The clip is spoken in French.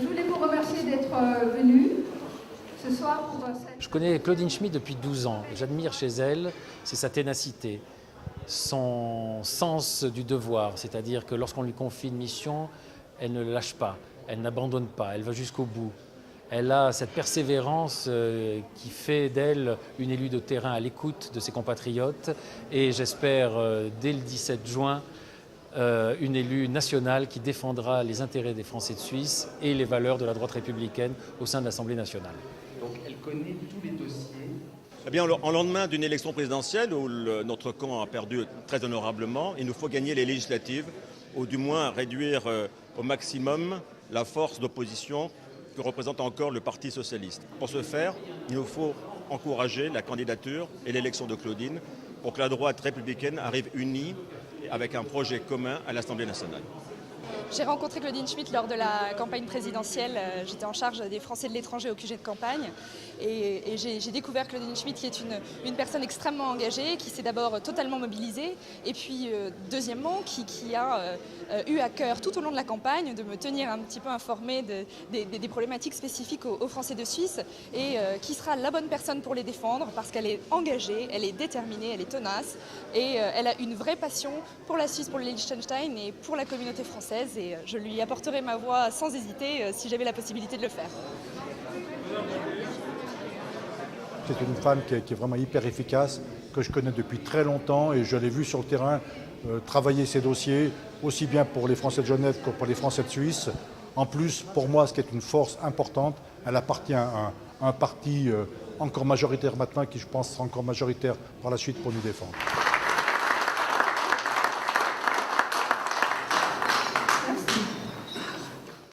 Je voulais vous remercier d'être venu ce soir pour cette... Je connais Claudine Schmid depuis 12 ans. J'admire chez elle, c'est sa ténacité, son sens du devoir, c'est-à-dire que lorsqu'on lui confie une mission, elle ne lâche pas, elle n'abandonne pas, elle va jusqu'au bout. Elle a cette persévérance qui fait d'elle une élue de terrain à l'écoute de ses compatriotes et j'espère dès le 17 juin une élue nationale qui défendra les intérêts des Français de Suisse et les valeurs de la droite républicaine au sein de l'Assemblée nationale. Donc elle connaît tous les dossiers. Eh bien, en lendemain d'une élection présidentielle où notre camp a perdu très honorablement, il nous faut gagner les législatives ou du moins réduire au maximum la force d'opposition que représente encore le Parti socialiste. Pour ce faire, il nous faut encourager la candidature et l'élection de Claudine pour que la droite républicaine arrive unie avec un projet commun à l'Assemblée nationale. J'ai rencontré Claudine Schmid lors de la campagne présidentielle. J'étais en charge des Français de l'étranger au QG de campagne. Et j'ai découvert Claudine Schmid qui est une personne extrêmement engagée, qui s'est d'abord totalement mobilisée. Et puis, deuxièmement, qui a eu à cœur tout au long de la campagne de me tenir un petit peu informée des problématiques spécifiques aux Français de Suisse. Et qui sera la bonne personne pour les défendre parce qu'elle est engagée, elle est déterminée, elle est tenace. Et elle a une vraie passion pour la Suisse, pour le Liechtenstein et pour la communauté française. Et je lui apporterai ma voix sans hésiter si j'avais la possibilité de le faire. C'est une femme qui est vraiment hyper efficace, que je connais depuis très longtemps et je l'ai vue sur le terrain travailler ses dossiers, aussi bien pour les Français de Genève que pour les Français de Suisse. En plus, pour moi, ce qui est une force importante, elle appartient à un parti encore majoritaire maintenant, qui je pense sera encore majoritaire par la suite pour nous défendre.